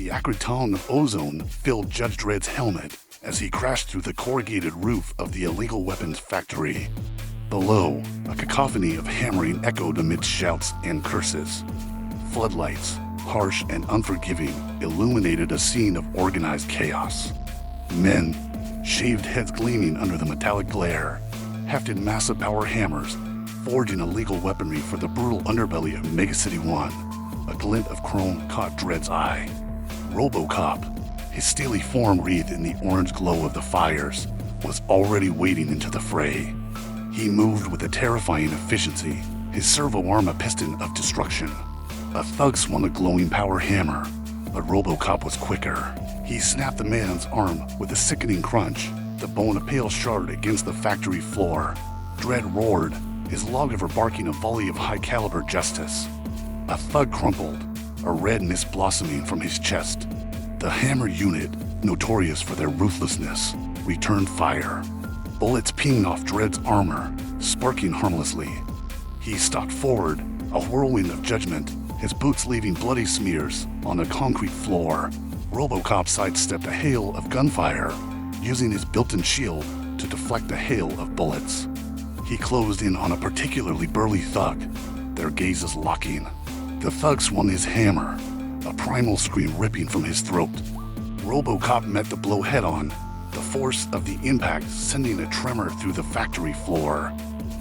The acrid tongue of ozone filled Judge Dredd's helmet as he crashed through the corrugated roof of the illegal weapons factory. Below, a cacophony of hammering echoed amidst shouts and curses. Floodlights, harsh and unforgiving, illuminated a scene of organized chaos. Men, shaved heads gleaming under the metallic glare, hefted massive power hammers, forging illegal weaponry for the brutal underbelly of Mega City 1. A glint of chrome caught Dredd's eye. RoboCop, his steely form wreathed in the orange glow of the fires, was already wading into the fray. He moved with a terrifying efficiency, his servo arm a piston of destruction. A thug swung a glowing power hammer, but RoboCop was quicker. He snapped the man's arm with a sickening crunch, the bone a pale shard against the factory floor. Dredd roared, his lawgiver barking a volley of high-caliber justice. A thug crumpled, a red mist blossoming from his chest. The hammer unit, notorious for their ruthlessness, returned fire. Bullets pinged off Dredd's armor, sparking harmlessly. He stalked forward, a whirlwind of judgment, his boots leaving bloody smears on the concrete floor. RoboCop sidestepped a hail of gunfire, using his built-in shield to deflect a hail of bullets. He closed in on a particularly burly thug, their gazes locking. The thug swung his hammer, a primal scream ripping from his throat. RoboCop met the blow head-on, the force of the impact sending a tremor through the factory floor.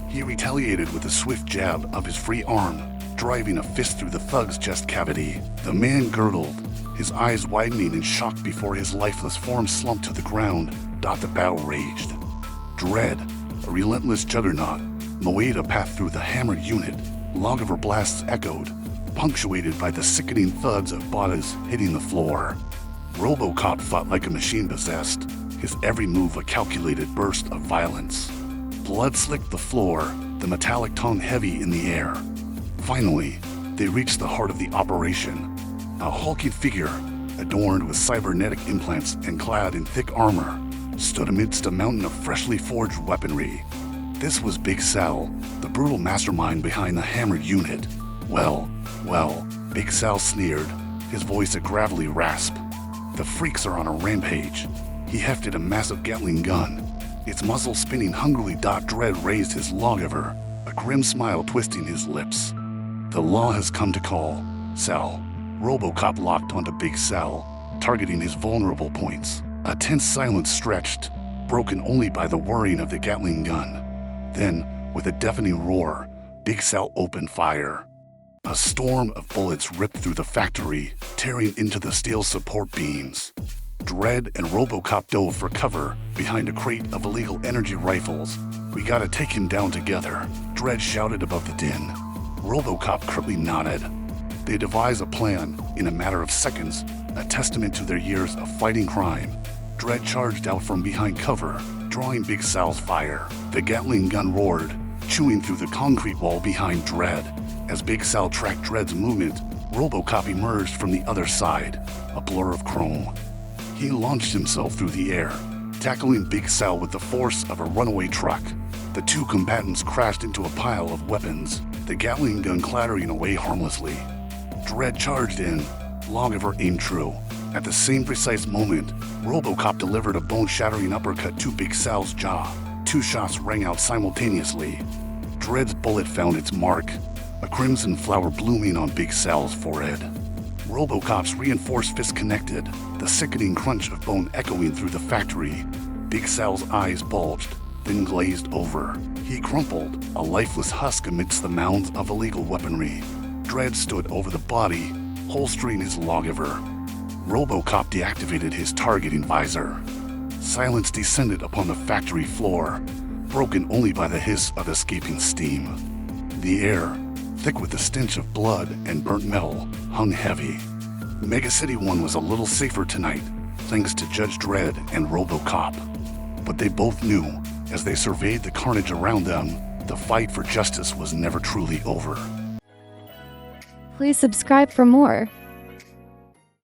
He retaliated with a swift jab of his free arm, driving a fist through the thug's chest cavity. The man gurgled, his eyes widening in shock before his lifeless form slumped to the ground. The battle raged. Dredd, a relentless juggernaut, mowed a path through the hammered unit. Lawgiver blasts echoed, punctuated by the sickening thuds of bodies hitting the floor. RoboCop fought like a machine possessed, his every move a calculated burst of violence. Blood slicked the floor, the metallic tongue heavy in the air. Finally, they reached the heart of the operation. A hulking figure, adorned with cybernetic implants and clad in thick armor, stood amidst a mountain of freshly forged weaponry. This was Big Sal, the brutal mastermind behind the hammered unit. Well, Big Sal sneered, his voice a gravelly rasp. The freaks are on a rampage. He hefted a massive Gatling gun, its muzzle spinning hungrily. Dredd raised his lawgiver, a grim smile twisting his lips. The law has come to call, Sal. RoboCop locked onto Big Sal, targeting his vulnerable points. A tense silence stretched, broken only by the whirring of the Gatling gun. Then, with a deafening roar, Big Sal opened fire. A storm of bullets ripped through the factory, tearing into the steel support beams. Dredd and RoboCop dove for cover behind a crate of illegal energy rifles. "We gotta take him down together," Dredd shouted above the din. RoboCop curtly nodded. They devised a plan in a matter of seconds, a testament to their years of fighting crime. Dredd charged out from behind cover, drawing Big Sal's fire. The Gatling gun roared, chewing through the concrete wall behind Dredd. As Big Sal tracked Dredd's movement, RoboCop emerged from the other side, a blur of chrome. He launched himself through the air, tackling Big Sal with the force of a runaway truck. The two combatants crashed into a pile of weapons, the Gatling gun clattering away harmlessly. Dredd charged in, lawgiver aimed true. At the same precise moment, RoboCop delivered a bone-shattering uppercut to Big Sal's jaw. Two shots rang out simultaneously. Dredd's bullet found its mark, a crimson flower blooming on Big Sal's forehead. RoboCop's reinforced fist connected, the sickening crunch of bone echoing through the factory. Big Sal's eyes bulged, then glazed over. He crumpled, a lifeless husk amidst the mounds of illegal weaponry. Dredd stood over the body, holstering his lawgiver. RoboCop deactivated his targeting visor. Silence descended upon the factory floor, broken only by the hiss of escaping steam. The air, thick with the stench of blood and burnt metal, hung heavy. Mega City 1 was a little safer tonight, thanks to Judge Dredd and RoboCop. But they both knew, as they surveyed the carnage around them, the fight for justice was never truly over. Please subscribe for more.